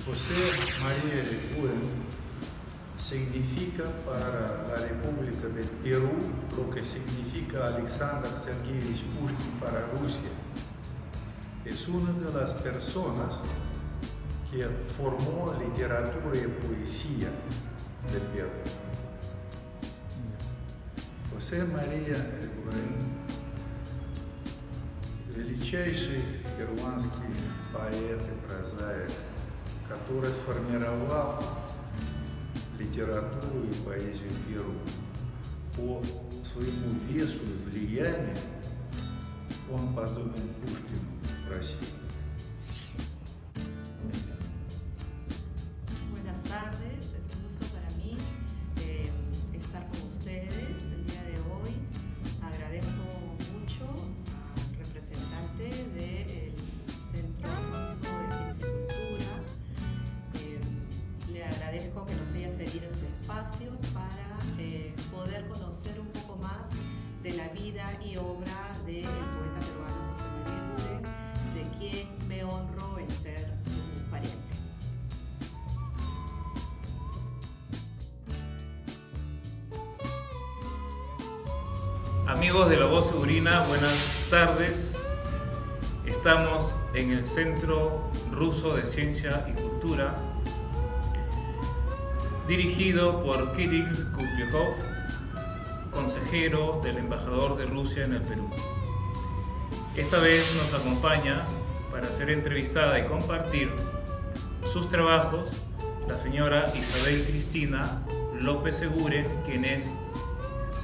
José María Eguren significa para la República del Perú lo que significa Alexander Sergeyevich Pushkin para Rusia. Es una de las personas que formó literatura y poesía del Perú. José María Eguren, величайший германский поэт и прозаик, который сформировал литературу и поэзию Перу. По своему весу и влиянию он подобен Пушкину в России. Buenas tardes, es un gusto para mí estar con ustedes el día de hoy. Agradezco mucho al representante del Centro Ruso de Ciencia y Cultura. Le agradezco que nos haya cedido este espacio para poder conocer un poco más de la vida y obra del poeta peruano José María Eguren, de quien me honro en ser su pariente. Amigos de La Voz Egurina, buenas tardes. Estamos en el Centro Ruso de Ciencia y Cultura, dirigido por Kirill Kupliakov, consejero del embajador de Rusia en el Perú. Esta vez nos acompaña para ser entrevistada y compartir sus trabajos la señora Isabel Cristina López Eguren, quien es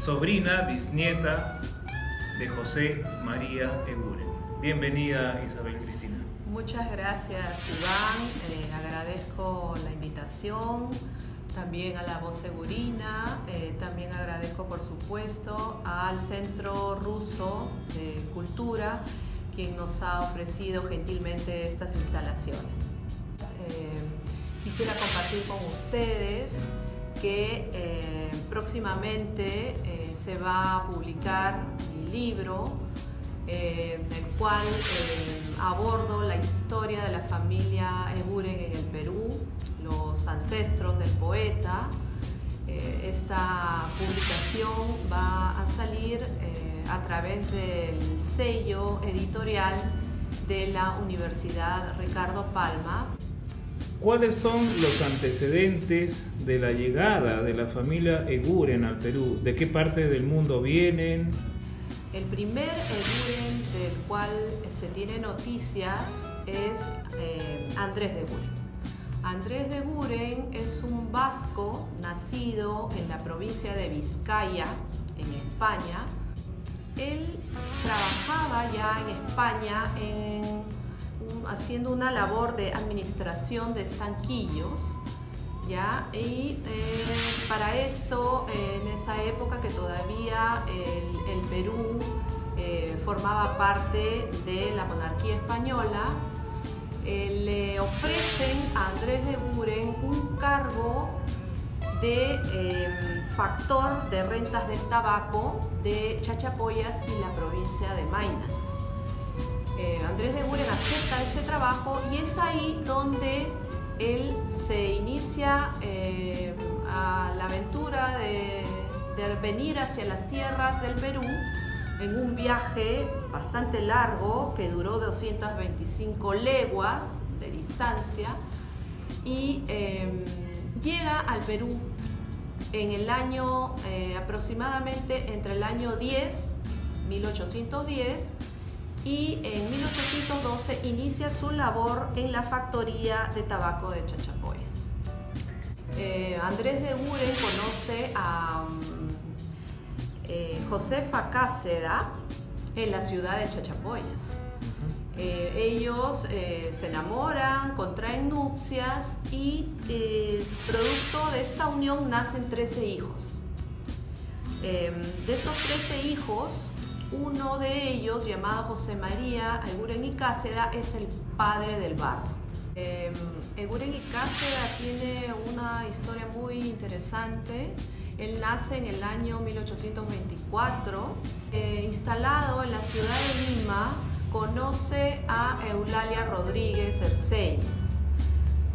sobrina bisnieta de José María Eguren. Bienvenida, Isabel Cristina. Muchas gracias, Iván. Agradezco la invitación, también a La Voz Egurina, también agradezco, por supuesto, al Centro Ruso de Cultura, quien nos ha ofrecido gentilmente estas instalaciones. Quisiera compartir con ustedes que próximamente se va a publicar mi libro, en el cual abordo la historia de la familia Eguren en el Perú, los ancestros del poeta. Esta publicación va a salir a través del sello editorial de la Universidad Ricardo Palma. ¿Cuáles son los antecedentes de la llegada de la familia Eguren al Perú? ¿De qué parte del mundo vienen? El primer Eguren del cual se tiene noticias es Andrés de Eguren. Andrés de Eguren es un vasco nacido en la provincia de Vizcaya, en España. Él trabajaba ya en España haciendo una labor de administración de estanquillos, ¿ya? Y para esto, en esa época que todavía el Perú formaba parte de la monarquía española, le ofrecen a Andrés de Eguren un cargo de factor de rentas del tabaco de Chachapoyas y la provincia de Maynas. Andrés de Eguren acepta este trabajo y es ahí donde él se inicia a la aventura de venir hacia las tierras del Perú en un viaje bastante largo que duró 225 leguas de distancia y llega al Perú en el año aproximadamente entre el año 1810 y en 1812 inicia su labor en la factoría de tabaco de Chachapoyas. Andrés de Eguren conoce a Josefa Cáceda en la ciudad de Chachapoyas. Ellos se enamoran, contraen nupcias y producto de esta unión nacen 13 hijos. De estos 13 hijos, uno de ellos, llamado José María Eguren y Cáceda, es el padre del bardo. Eguren y Cáceda tiene una historia muy interesante. Él nace en el año 1824, instalado en la ciudad de Lima, conoce a Eulalia Rodríguez Erceyes.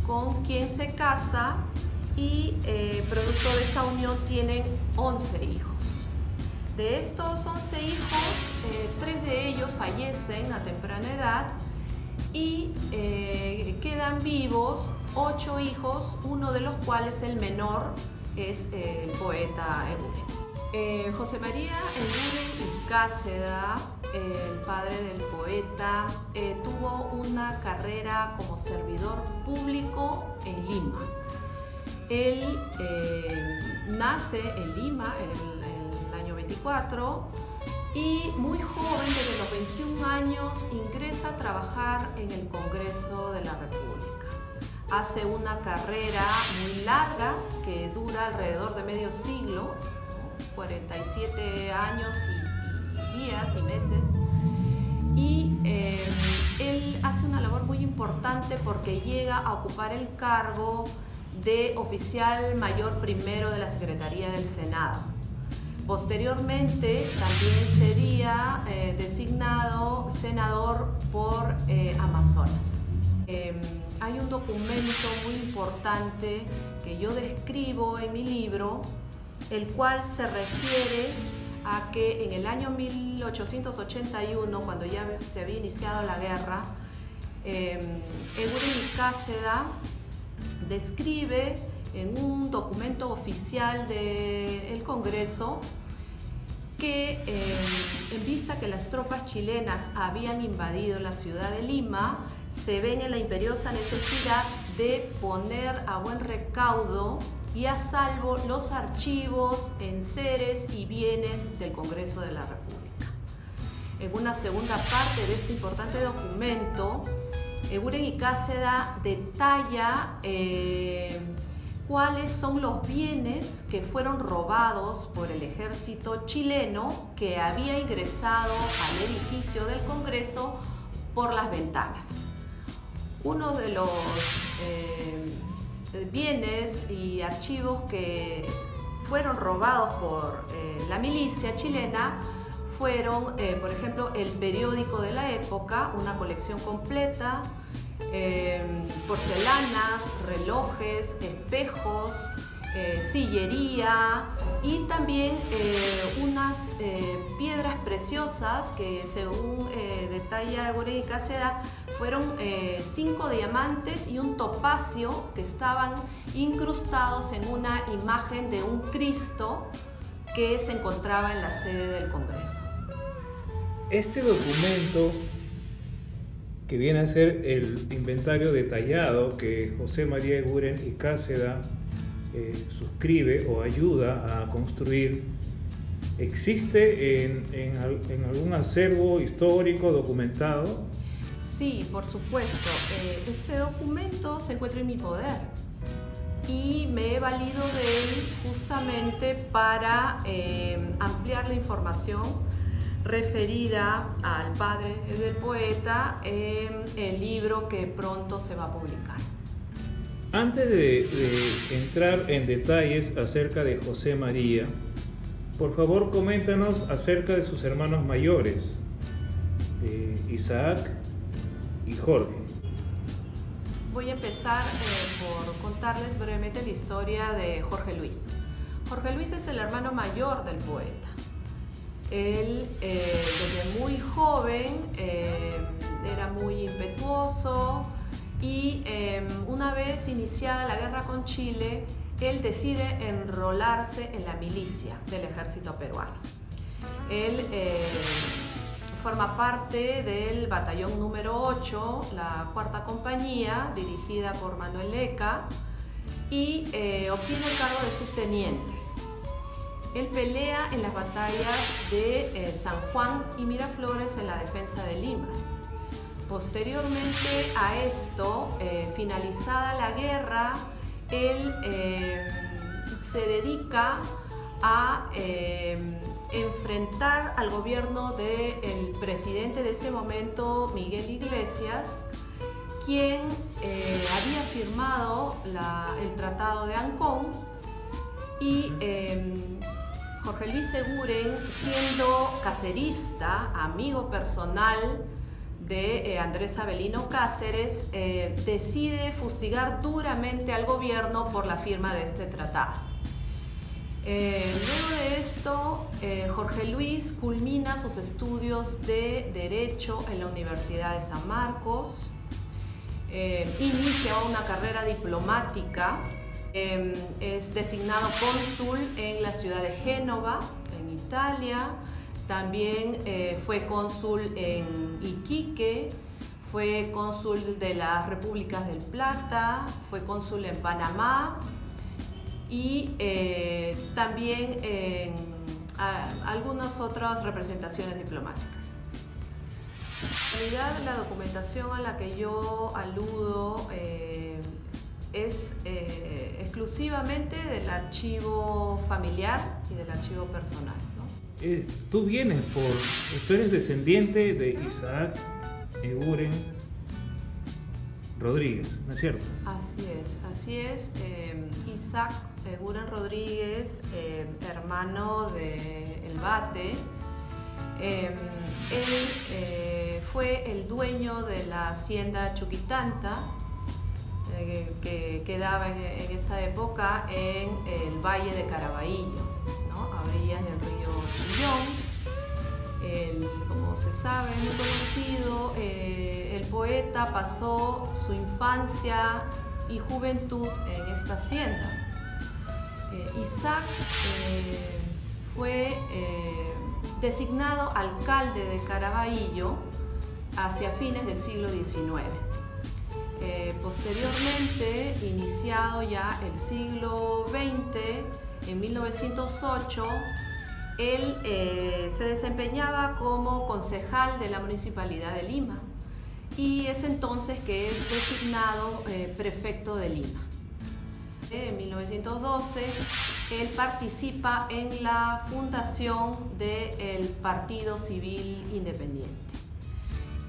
con quien se casa y producto de esta unión tienen 11 hijos. De estos 11 hijos, 3 de ellos fallecen a temprana edad y quedan vivos 8 hijos, uno de los cuales, el menor, es el poeta Eguren. José María Eguren y Cáceda, el padre del poeta, tuvo una carrera como servidor público en Lima. Él nace en Lima en el año 24 y muy joven, desde los 21 años, ingresa a trabajar en el Congreso de la República. Hace una carrera muy larga que dura alrededor de medio siglo, 47 años y días y meses, y él hace una labor muy importante porque llega a ocupar el cargo de oficial mayor primero de la Secretaría del Senado. Posteriormente también sería designado senador por Amazonas. Hay un documento muy importante que yo describo en mi libro, el cual se refiere a que en el año 1881, cuando ya se había iniciado la guerra, Eguren y Cáceda describe en un documento oficial del Congreso que en vista que las tropas chilenas habían invadido la ciudad de Lima, se ven en la imperiosa necesidad de poner a buen recaudo y a salvo los archivos, enseres y bienes del Congreso de la República. En una segunda parte de este importante documento, Eguren y Cáceda detalla cuáles son los bienes que fueron robados por el ejército chileno que había ingresado al edificio del Congreso por las ventanas. Uno de los bienes y archivos que fueron robados por la milicia chilena fueron, por ejemplo, el periódico de la época, una colección completa, porcelanas, relojes, espejos, sillería y también unas piedras preciosas que, según detalla Eguren y Cáceda, fueron 5 diamantes y un topacio que estaban incrustados en una imagen de un Cristo que se encontraba en la sede del Congreso. Este documento, que viene a ser el inventario detallado que José María Eguren y Cáceda suscribe o ayuda a construir, ¿existe en algún acervo histórico documentado? Sí, por supuesto. Este documento se encuentra en mi poder y me he valido de él justamente para ampliar la información referida al padre del poeta en el libro que pronto se va a publicar. Antes de entrar en detalles acerca de José María, por favor coméntanos acerca de sus hermanos mayores, Isaac y Jorge. Voy a empezar por contarles brevemente la historia de Jorge Luis. Jorge Luis es el hermano mayor del poeta. Él, desde muy joven, era muy impetuoso y una vez iniciada la guerra con Chile, él decide enrolarse en la milicia del ejército peruano. Él forma parte del batallón número 8, la cuarta compañía, dirigida por Manuel Leca, y obtiene el cargo de subteniente. Él pelea en las batallas de San Juan y Miraflores en la defensa de Lima. Posteriormente a esto, finalizada la guerra, él se dedica a enfrentar al gobierno del presidente de ese momento, Miguel Iglesias, quien había firmado el Tratado de Ancón, y Jorge Luis Eguren, siendo cacerista, amigo personal de Andrés Avelino Cáceres, decide fustigar duramente al gobierno por la firma de este tratado. Luego de esto, Jorge Luis culmina sus estudios de Derecho en la Universidad de San Marcos, inicia una carrera diplomática, es designado cónsul en la ciudad de Génova, en Italia, también fue cónsul en Iquique, fue cónsul de las Repúblicas del Plata, fue cónsul en Panamá, y también en algunas otras representaciones diplomáticas. En realidad, la documentación a la que yo aludo es exclusivamente del archivo familiar y del archivo personal, ¿no? Tú eres descendiente de Isaac Eguren Rodríguez, ¿no es cierto? Así es. Isaac Eguren Rodríguez, hermano de El Bate, él fue el dueño de la hacienda Chuquitanta, que quedaba en esa época en el Valle de Caraballo, ¿no? A orillas del río Chillón. Como se sabe, muy conocido, el poeta pasó su infancia y juventud en esta hacienda. Isaac fue designado alcalde de Caraballo hacia fines del siglo XIX. Posteriormente, iniciado ya el siglo XX, en 1908, él se desempeñaba como concejal de la Municipalidad de Lima y es entonces que es designado prefecto de Lima. En 1912, él participa en la fundación del Partido Civil Independiente.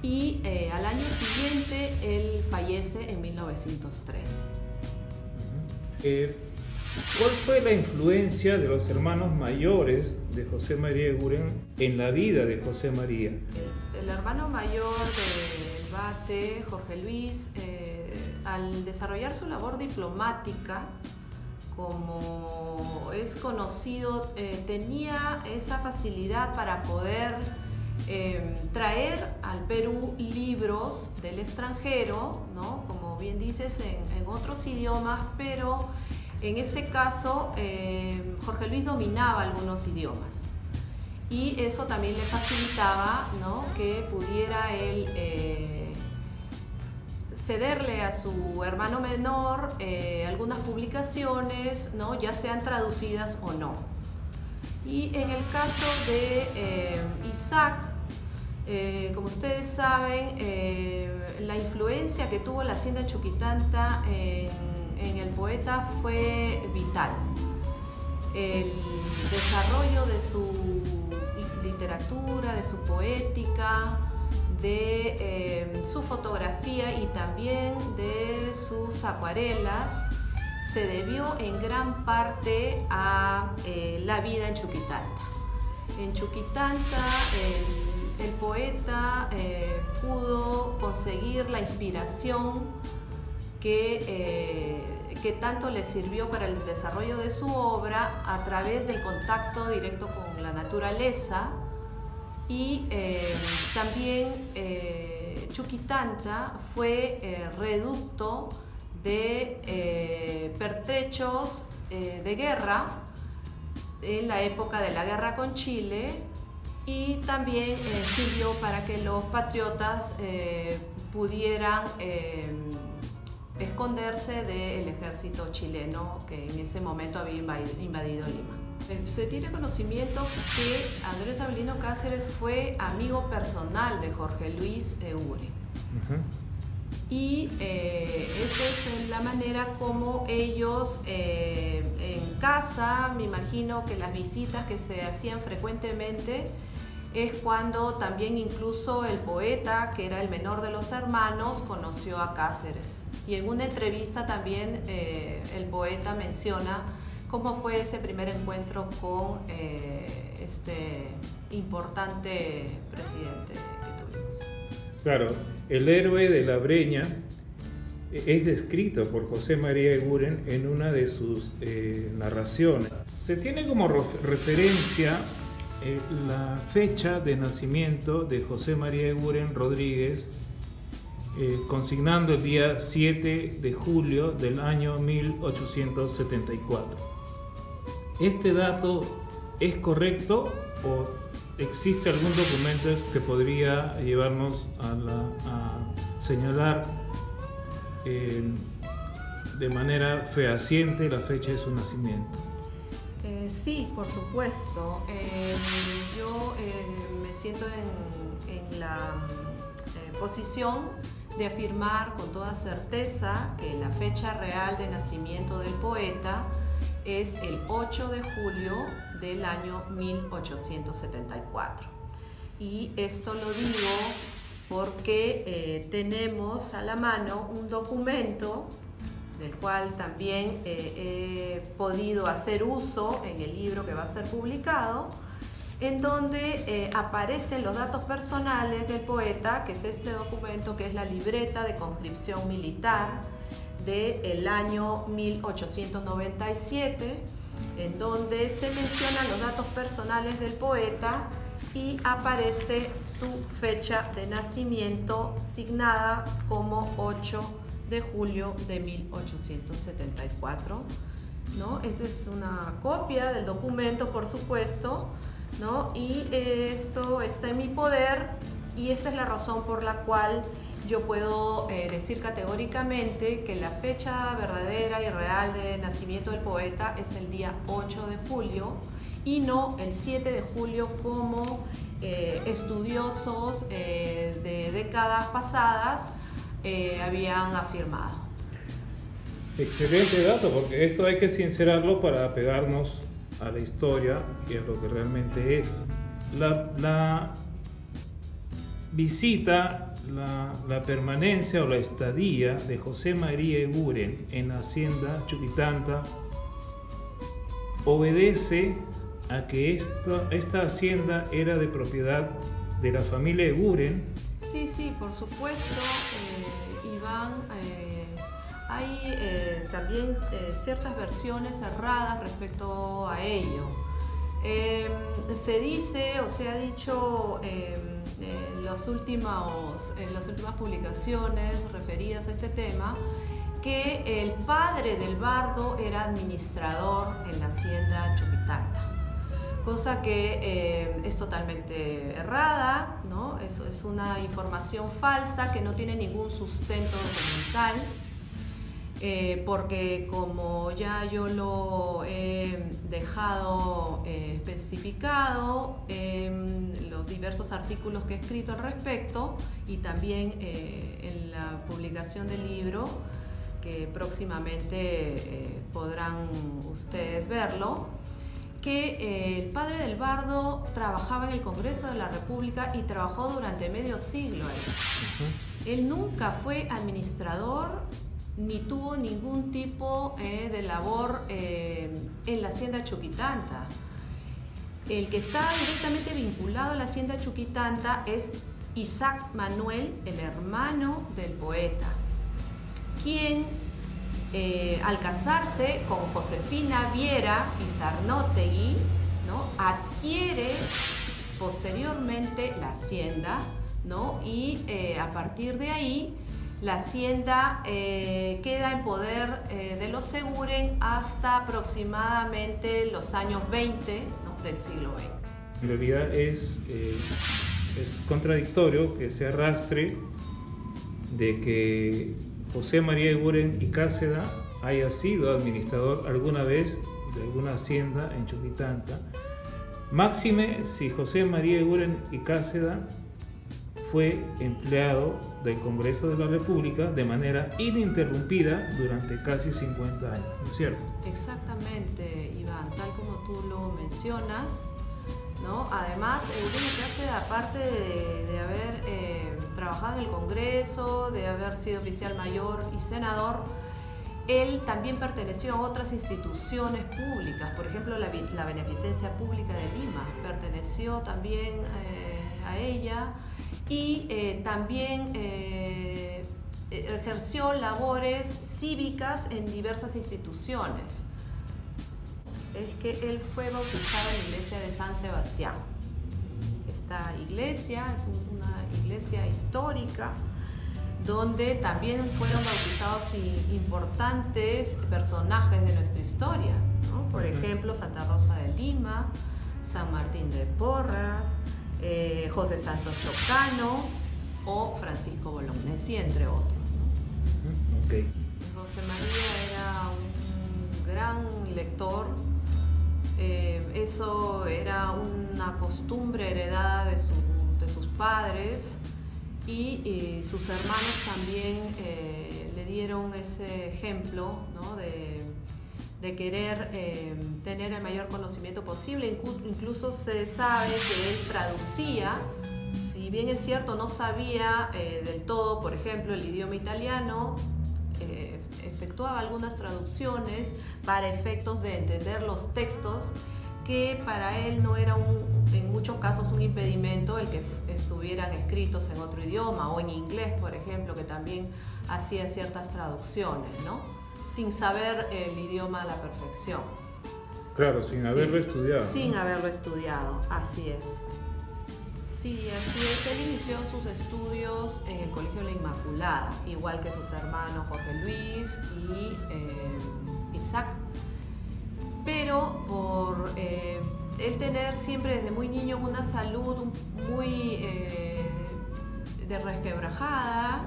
Y al año siguiente él fallece en 1913. ¿Cuál fue la influencia de los hermanos mayores de José María Eguren en la vida de José María? El hermano mayor del Bate, Jorge Luis, al desarrollar su labor diplomática, como es conocido, tenía esa facilidad para poder traer al Perú libros del extranjero, ¿no? Como bien dices, en otros idiomas, pero en este caso Jorge Luis dominaba algunos idiomas y eso también le facilitaba, ¿no?, que pudiera él cederle a su hermano menor algunas publicaciones, ¿no?, ya sean traducidas o no. Y en el caso de Isaac, como ustedes saben, la influencia que tuvo la hacienda Chuquitanta en el poeta fue vital. El desarrollo de su literatura, de su poética, de su fotografía y también de sus acuarelas se debió en gran parte a la vida en Chuquitanta. En Chuquitanta el poeta pudo conseguir la inspiración que tanto le sirvió para el desarrollo de su obra a través del contacto directo con la naturaleza y también Chuquitanta fue reducto de pertrechos de guerra en la época de la guerra con Chile y también sirvió para que los patriotas pudieran esconderse del ejército chileno que en ese momento había invadido Lima. Se tiene conocimiento que Andrés Avelino Cáceres fue amigo personal de Jorge Luis Eguren. Y esa es la manera como ellos en casa, me imagino que las visitas que se hacían frecuentemente es cuando también incluso el poeta, que era el menor de los hermanos, conoció a Cáceres. Y en una entrevista también el poeta menciona cómo fue ese primer encuentro con este importante presidente que tuvimos. Claro, el héroe de la Breña es descrito por José María Eguren en una de sus narraciones. Se tiene como referencia la fecha de nacimiento de José María Eguren Rodríguez, consignando el día 7 de julio del año 1874. ¿Este dato es correcto o existe algún documento que podría llevarnos a señalar de manera fehaciente la fecha de su nacimiento? Sí, por supuesto. Yo me siento en la posición de afirmar con toda certeza que la fecha real de nacimiento del poeta es el 8 de julio del año 1874. Y esto lo digo porque tenemos a la mano un documento del cual también he podido hacer uso en el libro que va a ser publicado, en donde aparecen los datos personales del poeta, que es este documento, que es la libreta de conscripción militar del año 1897, en donde se mencionan los datos personales del poeta y aparece su fecha de nacimiento signada como 8 de julio de 1874, ¿no? Esta es una copia del documento, por supuesto, ¿no? Y esto está en mi poder y esta es la razón por la cual yo puedo decir categóricamente que la fecha verdadera y real de nacimiento del poeta es el día 8 de julio y no el 7 de julio como estudiosos de décadas pasadas habían afirmado. Excelente dato, porque esto hay que sincerarlo para apegarnos a la historia y a lo que realmente es. La visita, la permanencia o la estadía de José María Eguren en la hacienda Chuquitanta obedece a que esta hacienda era de propiedad de la familia Eguren. Sí, por supuesto, Iván. Hay también ciertas versiones erradas respecto a ello. Se dice o se ha dicho en las últimas publicaciones referidas a este tema que el padre del bardo era administrador en la hacienda Chuquitanta, cosa que es totalmente errada, ¿no? Eso es una información falsa que no tiene ningún sustento documental. Porque como ya yo lo he dejado especificado en los diversos artículos que he escrito al respecto y también en la publicación del libro, que próximamente podrán ustedes verlo, que el padre del bardo trabajaba en el Congreso de la República y trabajó durante medio siglo ahí. Él nunca fue administrador ni tuvo ningún tipo de labor en la hacienda Chuquitanta. El que está directamente vinculado a la hacienda Chuquitanta es Isaac Manuel, el hermano del poeta, quien al casarse con Josefina Viera y Sarnotegui, ¿no?, adquiere posteriormente la hacienda, ¿no? Y a partir de ahí la hacienda queda en poder de los Eguren hasta aproximadamente los años 20, ¿no?, del siglo XX. En realidad es contradictorio que se arrastre de que José María Eguren y Cáceda haya sido administrador alguna vez de alguna hacienda en Chuquitanta. Máxime si José María Eguren y Cáceda fue empleado del Congreso de la República de manera ininterrumpida durante casi 50 años, ¿no es cierto? Exactamente, Iván, tal como tú lo mencionas, ¿no? Además, Eguren y Cáceda, aparte de haber trabajado en el Congreso, de haber sido oficial mayor y senador, él también perteneció a otras instituciones públicas, por ejemplo, la Beneficencia Pública de Lima perteneció también a ella. y también ejerció labores cívicas en diversas instituciones. Es que él fue bautizado en la iglesia de San Sebastián. Esta iglesia es una iglesia histórica donde también fueron bautizados importantes personajes de nuestra historia, ¿no? Por ejemplo, Santa Rosa de Lima, San Martín de Porras, José Santos Chocano o Francisco Bolognesi, entre otros, ¿no? Okay. José María era un gran lector. Eso era una costumbre heredada de sus padres y sus hermanos también le dieron ese ejemplo, ¿no? de querer tener el mayor conocimiento posible. Incluso se sabe que él traducía, si bien es cierto no sabía del todo, por ejemplo, el idioma italiano, efectuaba algunas traducciones para efectos de entender los textos, que para él no era en muchos casos un impedimento el que estuvieran escritos en otro idioma o en inglés, por ejemplo, que también hacía ciertas traducciones, ¿no? Sin saber el idioma a la perfección. Claro, sin haberlo estudiado. Sin ¿no? haberlo estudiado, así es. Sí, así es. Él inició sus estudios en el Colegio La Inmaculada, igual que sus hermanos Jorge Luis y Isaac. Pero por él tener siempre desde muy niño una salud muy resquebrajada,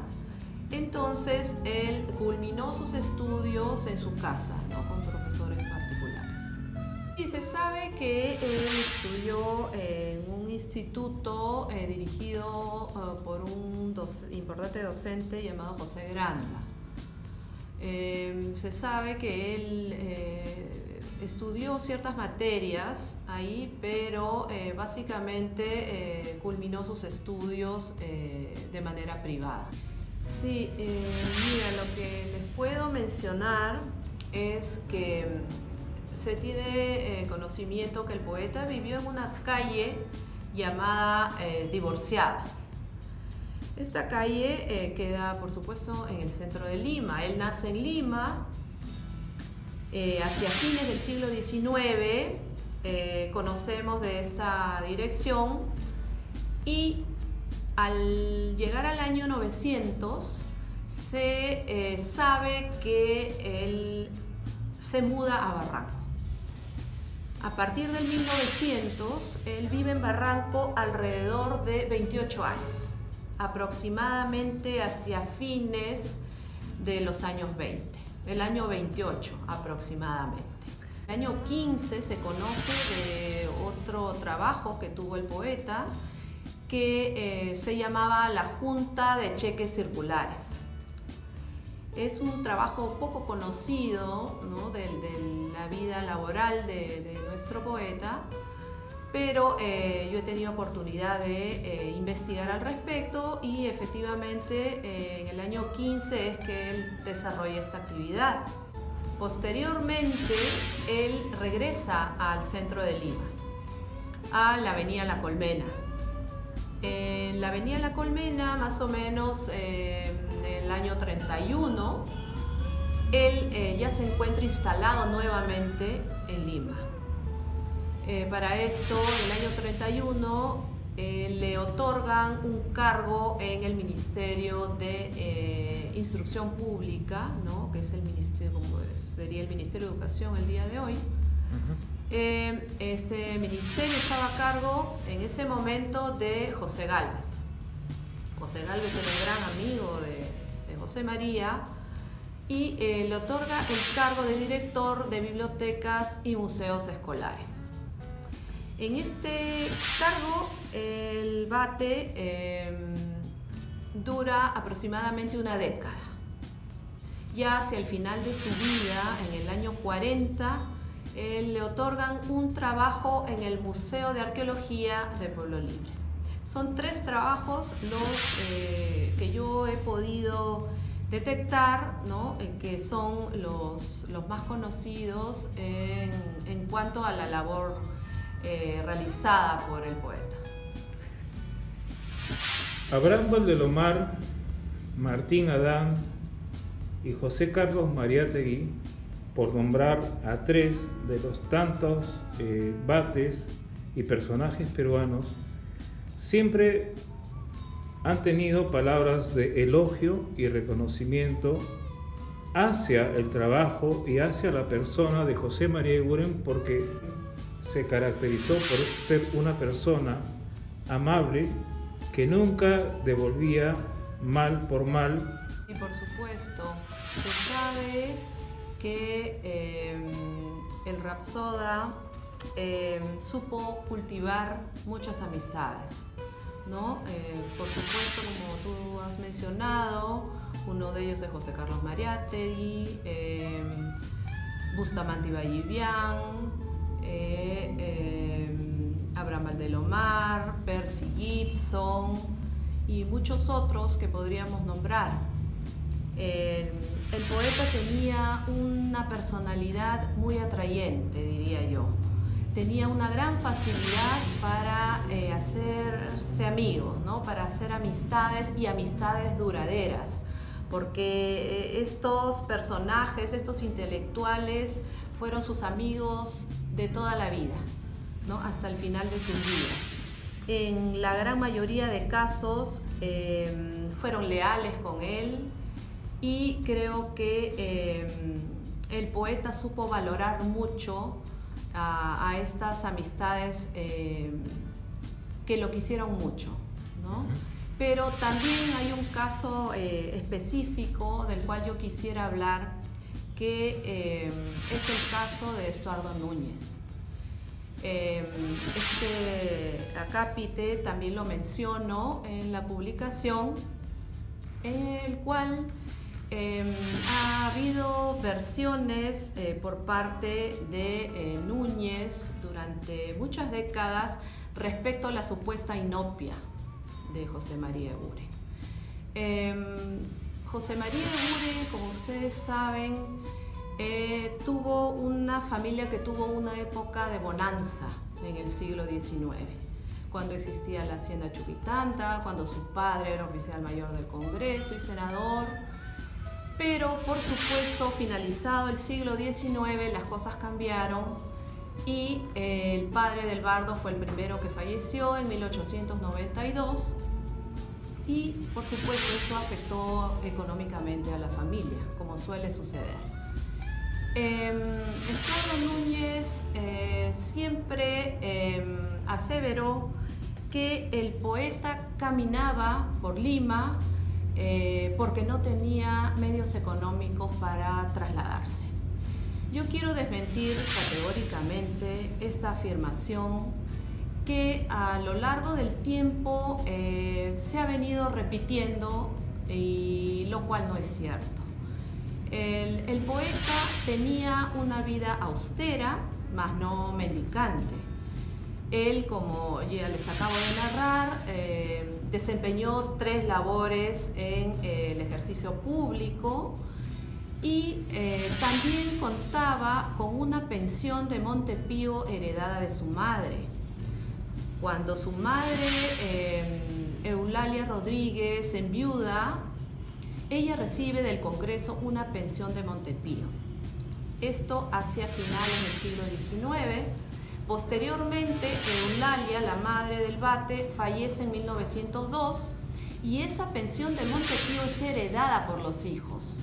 entonces él culminó sus estudios en su casa, ¿no? Con profesores particulares. Y se sabe que él estudió en un instituto dirigido por un importante docente llamado José Granda. Se sabe que él estudió ciertas materias ahí, pero básicamente culminó sus estudios de manera privada. Sí, mira, lo que les puedo mencionar es que se tiene conocimiento que el poeta vivió en una calle llamada Divorciadas. Esta calle queda, por supuesto, en el centro de Lima. Él nace en Lima hacia fines del siglo XIX. Conocemos de esta dirección y al llegar al año 900 se sabe que él se muda a Barranco. A partir del 1900, él vive en Barranco alrededor de 28 años, aproximadamente hacia fines de los años 20, el año 28 aproximadamente. El año 15 se conoce de otro trabajo que tuvo el poeta que se llamaba La Junta de Cheques Circulares. Es un trabajo poco conocido, ¿no? de la vida laboral de nuestro poeta, pero yo he tenido oportunidad de investigar al respecto y efectivamente en el año 15 es que él desarrolla esta actividad. Posteriormente, él regresa al centro de Lima, a la avenida La Colmena. En la avenida La Colmena, más o menos en el año 31, él ya se encuentra instalado nuevamente en Lima. Para esto, en el año 31, le otorgan un cargo en el Ministerio de Instrucción Pública, ¿no? Que es el ministerio, como sería el Ministerio de Educación el día de hoy. Este ministerio estaba a cargo en ese momento de José Gálvez. José Gálvez era un gran amigo de José María y le otorga el cargo de director de bibliotecas y museos escolares. En este cargo el bate dura aproximadamente una década. Ya hacia el final de su vida, en el año 40, le otorgan un trabajo en el Museo de Arqueología de Pueblo Libre. Son 3 trabajos los que yo he podido detectar, ¿no? Que son los más conocidos en cuanto a la labor realizada por el poeta. Abraham Valdelomar, Martín Adán y José Carlos Mariátegui, por nombrar a 3 de los tantos bates y personajes peruanos, siempre han tenido palabras de elogio y reconocimiento hacia el trabajo y hacia la persona de José María Eguren, porque se caracterizó por ser una persona amable que nunca devolvía mal por mal. Y por supuesto, se sabe que el Rapsoda supo cultivar muchas amistades, ¿no? Por supuesto, como tú has mencionado, uno de ellos es José Carlos Mariátegui, Bustamante Ibayibián, Abraham Valdelomar, Percy Gibson y muchos otros que podríamos nombrar. El poeta tenía una personalidad muy atrayente, diría yo. Tenía una gran facilidad para hacerse amigos, ¿no? Para hacer amistades y amistades duraderas, porque estos personajes, estos intelectuales, fueron sus amigos de toda la vida, ¿no? Hasta el final de sus vidas. En la gran mayoría de casos fueron leales con él, y creo que el poeta supo valorar mucho a estas amistades que lo quisieron mucho, ¿no? Pero también hay un caso específico del cual yo quisiera hablar, que es el caso de Estuardo Núñez. Este acápite también lo menciono en la publicación, en el cual ha habido versiones por parte de Núñez durante muchas décadas respecto a la supuesta inopia de José María Eguren. José María Eguren, como ustedes saben, tuvo una familia que tuvo una época de bonanza en el siglo XIX, cuando existía la Hacienda Chuquitanta, cuando su padre era oficial mayor del Congreso y senador. Pero, por supuesto, finalizado el siglo XIX, las cosas cambiaron y el padre del bardo fue el primero que falleció en 1892, y, por supuesto, esto afectó económicamente a la familia, como suele suceder. Estuardo Núñez siempre aseveró que el poeta caminaba por Lima porque no tenía medios económicos para trasladarse. Yo quiero desmentir categóricamente esta afirmación, que a lo largo del tiempo se ha venido repitiendo, y lo cual no es cierto. El poeta tenía una vida austera, mas no mendicante. Él, como ya les acabo de narrar, desempeñó 3 labores en el ejercicio público, y también contaba con una pensión de Montepío heredada de su madre. Cuando su madre, Eulalia Rodríguez, enviuda, ella recibe del Congreso una pensión de Montepío. Esto hacia finales del siglo XIX. Posteriormente, Eulalia, la madre del Bate, fallece en 1902, y esa pensión de Montepío es heredada por los hijos.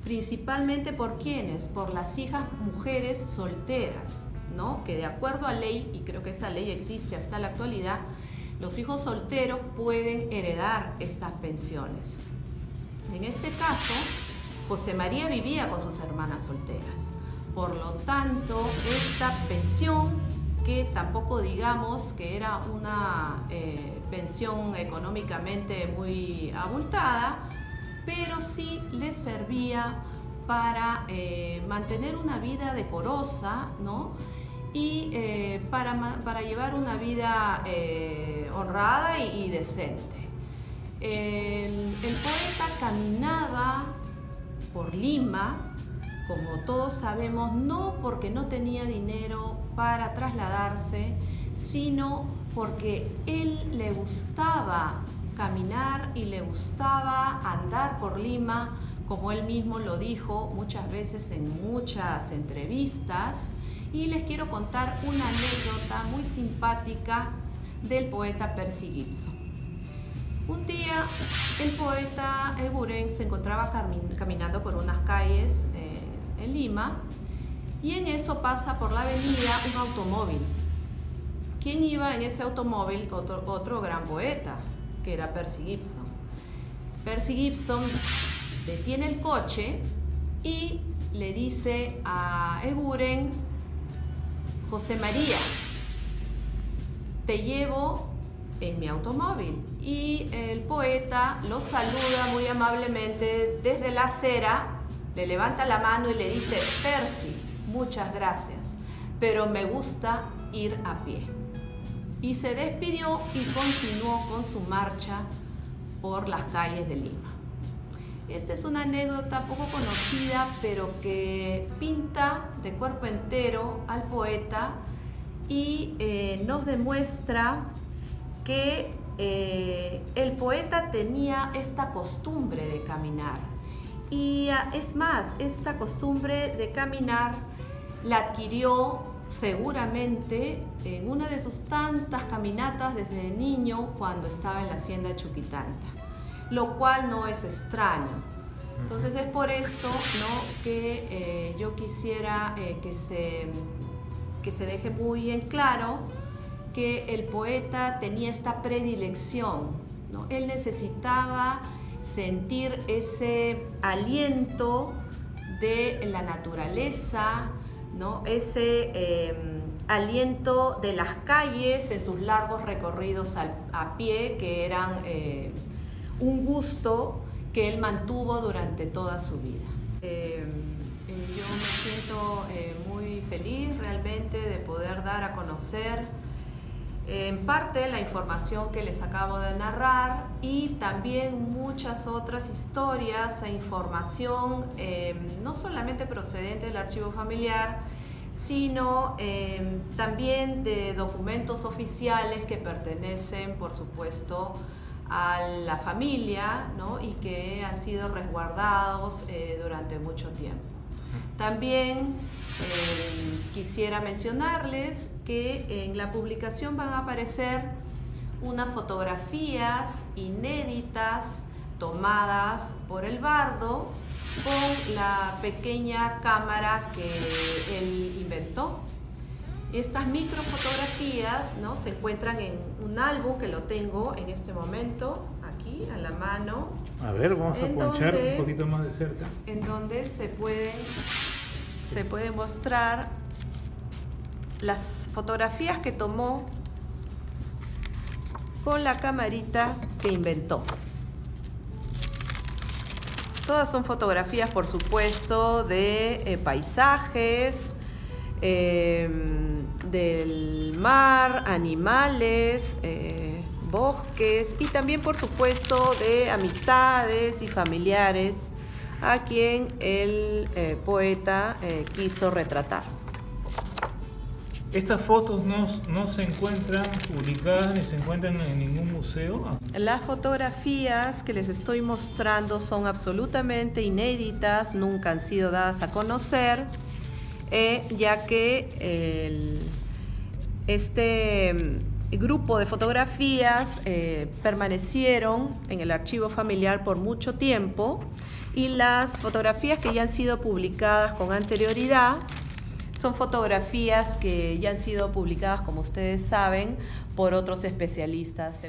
Principalmente por ¿quiénes? Por las hijas mujeres solteras, ¿no? Que de acuerdo a ley, y creo que esa ley existe hasta la actualidad, los hijos solteros pueden heredar estas pensiones. En este caso, José María vivía con sus hermanas solteras. Por lo tanto, esta pensión, que tampoco digamos que era una pensión económicamente muy abultada, pero sí les servía para mantener una vida decorosa, ¿no? Y para llevar una vida honrada y decente. El poeta caminaba por Lima, como todos sabemos, no porque no tenía dinero para trasladarse, sino porque él le gustaba caminar y le gustaba andar por Lima, como él mismo lo dijo muchas veces en muchas entrevistas. Y les quiero contar una anécdota muy simpática del poeta Percy Gibson. Un día el poeta Eguren se encontraba caminando por unas calles en Lima, y en eso pasa por la avenida un automóvil. ¿Quién iba en ese automóvil? Otro gran poeta, que era Percy Gibson. Percy Gibson detiene el coche y le dice a Eguren: José María, te llevo en mi automóvil. Y el poeta lo saluda muy amablemente desde la acera, le levanta la mano y le dice: Percy, muchas gracias, pero me gusta ir a pie. Y se despidió y continuó con su marcha por las calles de Lima. Esta es una anécdota poco conocida, pero que pinta de cuerpo entero al poeta y nos demuestra que el poeta tenía esta costumbre de caminar. Y es más, esta costumbre de caminar la adquirió seguramente en una de sus tantas caminatas desde niño cuando estaba en la hacienda de Chuquitanta, lo cual no es extraño. Entonces es por esto, ¿no?, que yo quisiera que se deje muy en claro que el poeta tenía esta predilección, ¿no? Él necesitaba sentir ese aliento de la naturaleza, ¿no? Ese aliento de las calles en sus largos recorridos a pie, que eran un gusto que él mantuvo durante toda su vida. Yo me siento muy feliz realmente de poder dar a conocer en parte la información que les acabo de narrar, y también muchas otras historias e información, no solamente procedente del archivo familiar, sino también de documentos oficiales que pertenecen, por supuesto, a la familia, ¿no?, y que han sido resguardados durante mucho tiempo. También quisiera mencionarles que en la publicación van a aparecer unas fotografías inéditas tomadas por el bardo con la pequeña cámara que él inventó. Estas microfotografías, ¿no?, se encuentran en un álbum que lo tengo en este momento aquí a la mano. A ver, vamos a ponchar un poquito más de cerca. En donde se puede mostrar las fotografías que tomó con la camarita que inventó. Todas son fotografías, por supuesto, de paisajes, del mar, animales, bosques, y también, por supuesto, de amistades y familiares a quien el poeta quiso retratar. ¿Estas fotos no se encuentran publicadas ni se encuentran en ningún museo? Las fotografías que les estoy mostrando son absolutamente inéditas, nunca han sido dadas a conocer, ya que este grupo de fotografías permanecieron en el archivo familiar por mucho tiempo, y las fotografías que ya han sido publicadas con anterioridad son fotografías que ya han sido publicadas, como ustedes saben, por otros especialistas.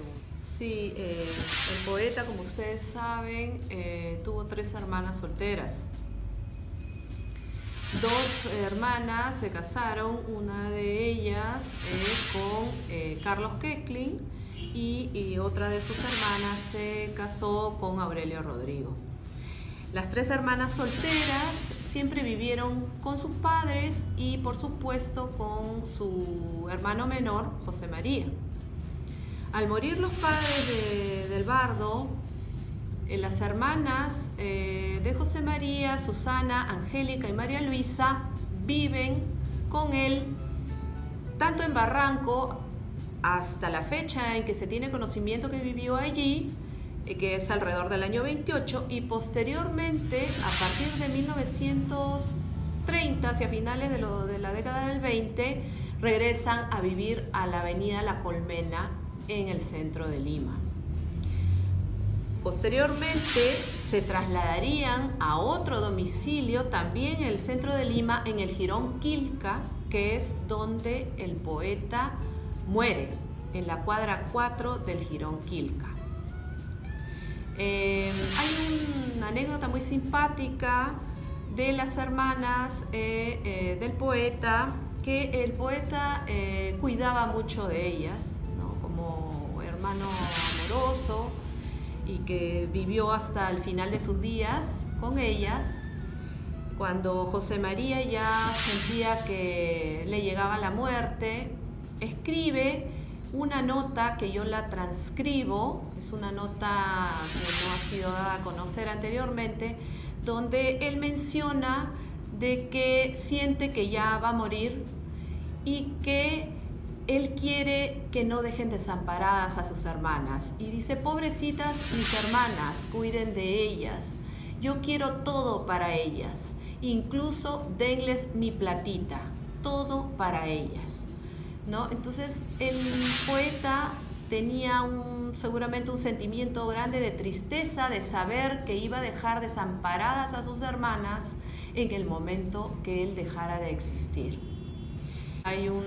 Sí, el poeta, como ustedes saben, tuvo 3 hermanas solteras. 2 hermanas se casaron, una de ellas con Carlos Quecklin, y otra de sus hermanas se casó con Aurelio Rodrigo. Las 3 hermanas solteras siempre vivieron con sus padres y, por supuesto, con su hermano menor, José María. Al morir los padres del bardo, las hermanas de José María, Susana, Angélica y María Luisa, viven con él tanto en Barranco hasta la fecha en que se tiene conocimiento que vivió allí, que es alrededor del año 28, y posteriormente, a partir de 1930, hacia finales de la década del 20, regresan a vivir a la avenida La Colmena en el centro de Lima. Posteriormente se trasladarían a otro domicilio también en el centro de Lima, en el Jirón Quilca, que es donde el poeta muere, en la cuadra 4 del Jirón Quilca. Hay una anécdota muy simpática de las hermanas del poeta, que el poeta cuidaba mucho de ellas, ¿no? Como hermano amoroso, y que vivió hasta el final de sus días con ellas. Cuando José María ya sentía que le llegaba la muerte, escribe una nota que yo la transcribo, es una nota que no ha sido dada a conocer anteriormente, donde él menciona de que siente que ya va a morir y que él quiere que no dejen desamparadas a sus hermanas. Y dice: pobrecitas mis hermanas, cuiden de ellas. Yo quiero todo para ellas. Incluso denles mi platita. Todo para ellas, ¿no? Entonces el poeta tenía seguramente un sentimiento grande de tristeza, de saber que iba a dejar desamparadas a sus hermanas en el momento que él dejara de existir. Hay un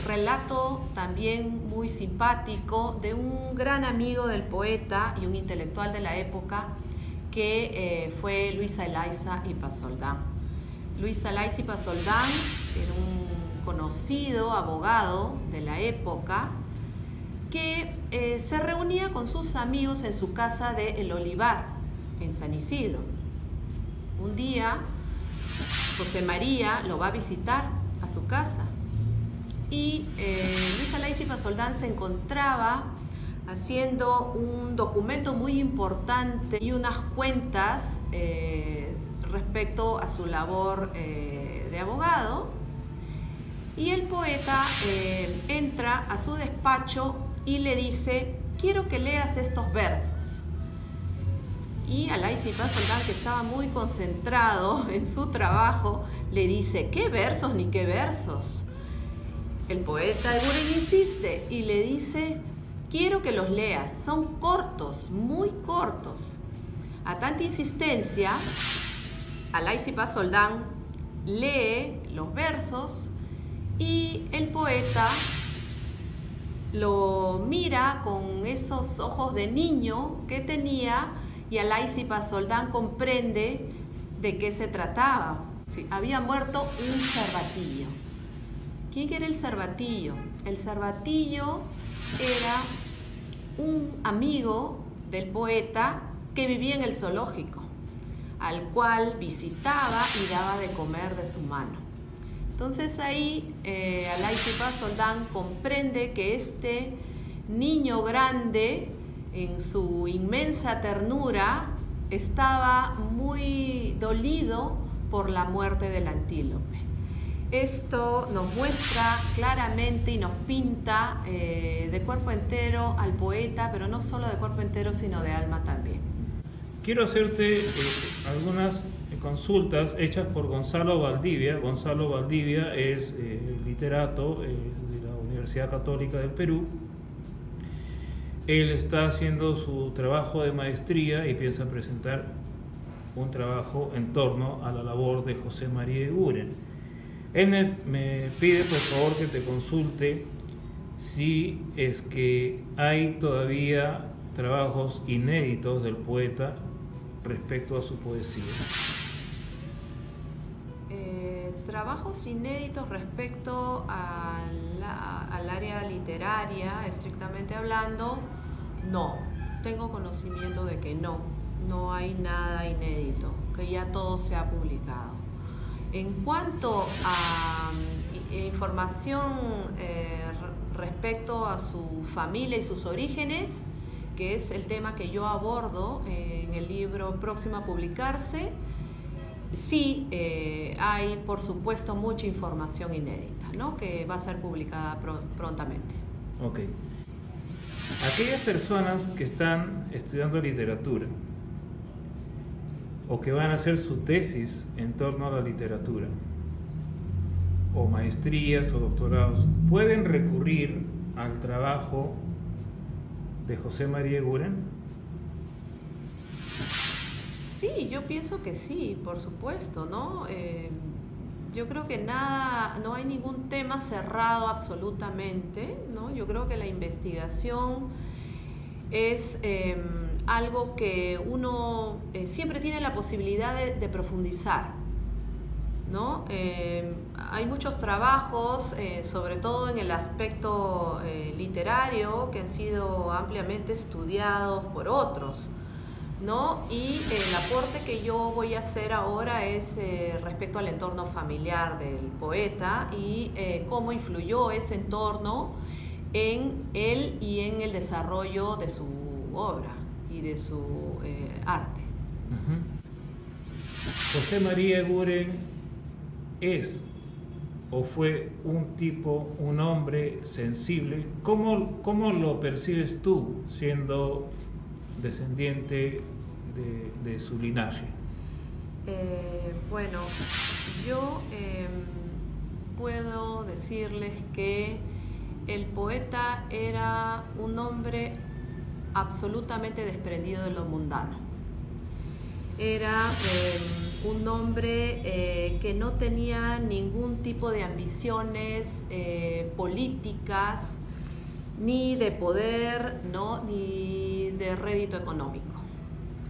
relato también muy simpático de un gran amigo del poeta y un intelectual de la época, que fue Luis Elaiza y Pasoldán. Luis Elaiza y Pasoldán era un conocido abogado de la época que se reunía con sus amigos en su casa de El Olivar, en San Isidro. Un día José María lo va a visitar a su casa y Luis Elaiza y Pasoldán se encontraba haciendo un documento muy importante y unas cuentas respecto a su labor de abogado, y el poeta entra a su despacho y le dice: quiero que leas estos versos. Y Elaiza y Pasoldán, que estaba muy concentrado en su trabajo, le dice: ¿qué versos ni qué versos? El poeta Eguren insiste y le dice: quiero que los leas, son cortos, muy cortos. A tanta insistencia, Elaiza y Pasoldán lee los versos y el poeta lo mira con esos ojos de niño que tenía, y Elaiza y Pasoldán comprende de qué se trataba. Sí, había muerto un cervatillo. ¿Quién era el cervatillo? El cervatillo era un amigo del poeta que vivía en el zoológico, al cual visitaba y daba de comer de su mano. Entonces ahí Elaiza y Pasoldán comprende que este niño grande, en su inmensa ternura, estaba muy dolido por la muerte del antílope. Esto nos muestra claramente y nos pinta de cuerpo entero al poeta, pero no solo de cuerpo entero, sino de alma también. Quiero hacerte algunas consultas hechas por Gonzalo Valdivia. Gonzalo Valdivia es literato de la Universidad Católica del Perú. Él está haciendo su trabajo de maestría y piensa presentar un trabajo en torno a la labor de José María Eguren. Él me pide por favor que te consulte si es que hay todavía trabajos inéditos del poeta respecto a su poesía. Trabajos inéditos respecto al área literaria, estrictamente hablando, no. Tengo conocimiento de que no hay nada inédito, que ya todo se ha publicado. En cuanto a información respecto a su familia y sus orígenes, que es el tema que yo abordo en el libro próximo a publicarse, sí hay, por supuesto, mucha información inédita, ¿no?, que va a ser publicada prontamente. Ok. Aquellas personas que están estudiando literatura o que van a hacer su tesis en torno a la literatura, o maestrías o doctorados, ¿pueden recurrir al trabajo de José María Eguren? Sí, yo pienso que sí, por supuesto, ¿no? Yo creo que no hay ningún tema cerrado absolutamente, ¿no? Yo creo que la investigación es algo que uno siempre tiene la posibilidad de profundizar, ¿no? Hay muchos trabajos, sobre todo en el aspecto literario, que han sido ampliamente estudiados por otros, ¿no? Y el aporte que yo voy a hacer ahora es respecto al entorno familiar del poeta y cómo influyó ese entorno en él y en el desarrollo de su obra y de su arte. José María Eguren es o fue un hombre sensible. ¿Cómo lo percibes tú siendo descendiente de su linaje? Bueno, yo puedo decirles que el poeta era un hombre absolutamente desprendido de lo mundano. Era un hombre que no tenía ningún tipo de ambiciones políticas, ni de poder, ¿no? Ni de rédito económico.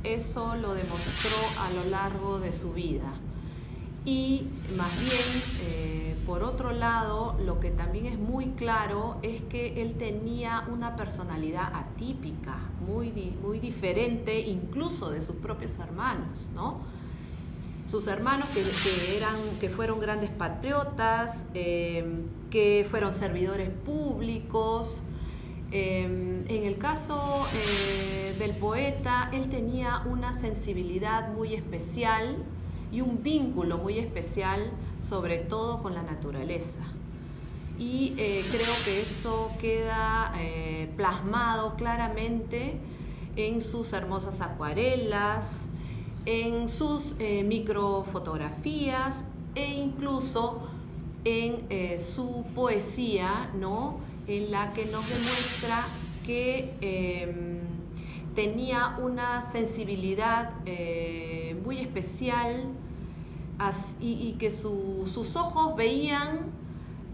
Eso lo demostró a lo largo de su vida. Y más bien, por otro lado, lo que también es muy claro es que él tenía una personalidad atípica, muy diferente incluso de sus propios hermanos, ¿no? Sus hermanos que fueron grandes patriotas, que fueron servidores públicos. En el caso del poeta, él tenía una sensibilidad muy especial y un vínculo muy especial, sobre todo con la naturaleza. Y creo que eso queda plasmado claramente en sus hermosas acuarelas, en sus microfotografías e incluso en su poesía, ¿no? En la que nos demuestra que tenía una sensibilidad muy especial y que sus ojos veían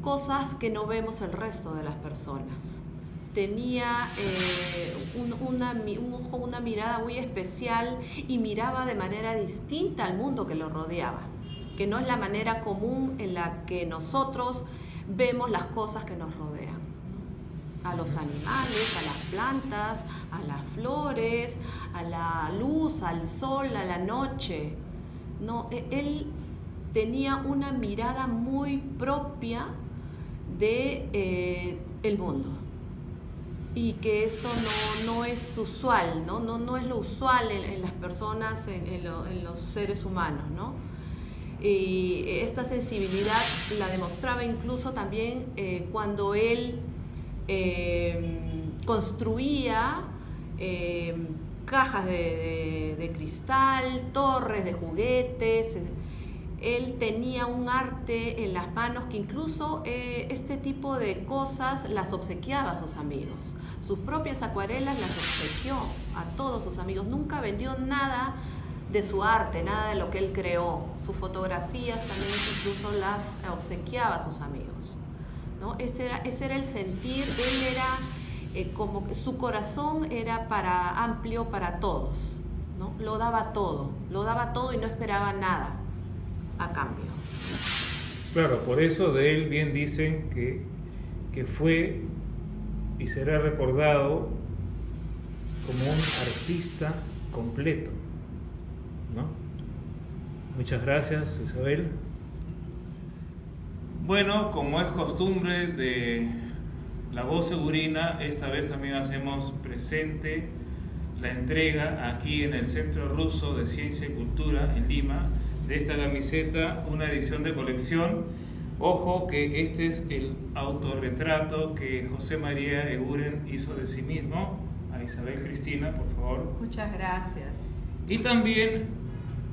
cosas que no vemos el resto de las personas. Tenía un ojo, una mirada muy especial y miraba de manera distinta al mundo que lo rodeaba, que no es la manera común en la que nosotros vemos las cosas que nos rodean. A los animales, a las plantas, a las flores, a la luz, al sol, a la noche. No, él tenía una mirada muy propia de el mundo. Y que esto no es usual, no es lo usual en las personas, en los seres humanos, ¿no? Y esta sensibilidad la demostraba incluso también cuando él construía cajas de cristal, torres de juguetes. Él tenía un arte en las manos que incluso este tipo de cosas las obsequiaba a sus amigos. Sus propias acuarelas las obsequió a todos sus amigos. Nunca vendió nada de su arte, nada de lo que él creó. Sus fotografías también incluso las obsequiaba a sus amigos, ¿no? Ese era el sentir. Él era como que su corazón era amplio para todos, ¿no? Lo daba todo y no esperaba nada a cambio. Claro, por eso de él bien dicen que fue y será recordado como un artista completo, ¿no? Muchas gracias, Isabel. Bueno, como es costumbre de La Voz Egurina, esta vez también hacemos presente la entrega aquí en el Centro Ruso de Ciencia y Cultura en Lima de esta camiseta, una edición de colección Ojo que este es el autorretrato que José María Eguren hizo de sí mismo. A Isabel Cristina, por favor. Muchas gracias. Y también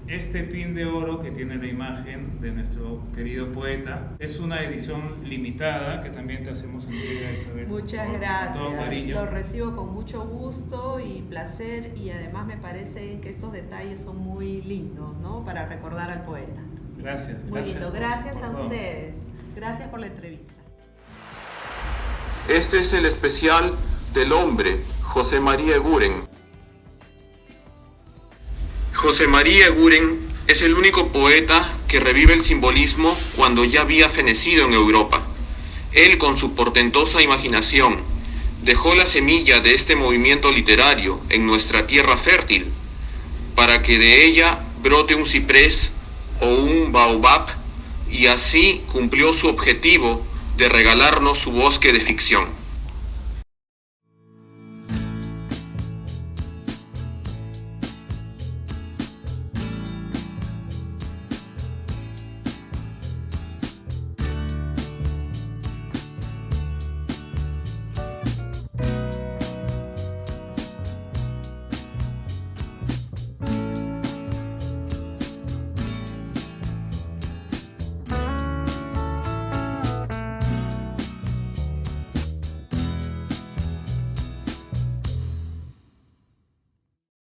este pin de oro que tiene la imagen de nuestro querido poeta. Es una edición limitada que también te hacemos entrega, Isabel. Muchas con gracias. todo cariño. Lo recibo con mucho gusto y placer, y además me parece que estos detalles son muy lindos, ¿no? Para recordar al poeta. Gracias. Muy lindo. Gracias por a todo. ustedes. Gracias por la entrevista. Este es el especial del hombre, José María Eguren. José María Eguren es el único poeta que revive el simbolismo cuando ya había fenecido en Europa. Él, con su portentosa imaginación, dejó la semilla de este movimiento literario en nuestra tierra fértil, para que de ella brote un ciprés o un baobab, y así cumplió su objetivo de regalarnos su bosque de ficción.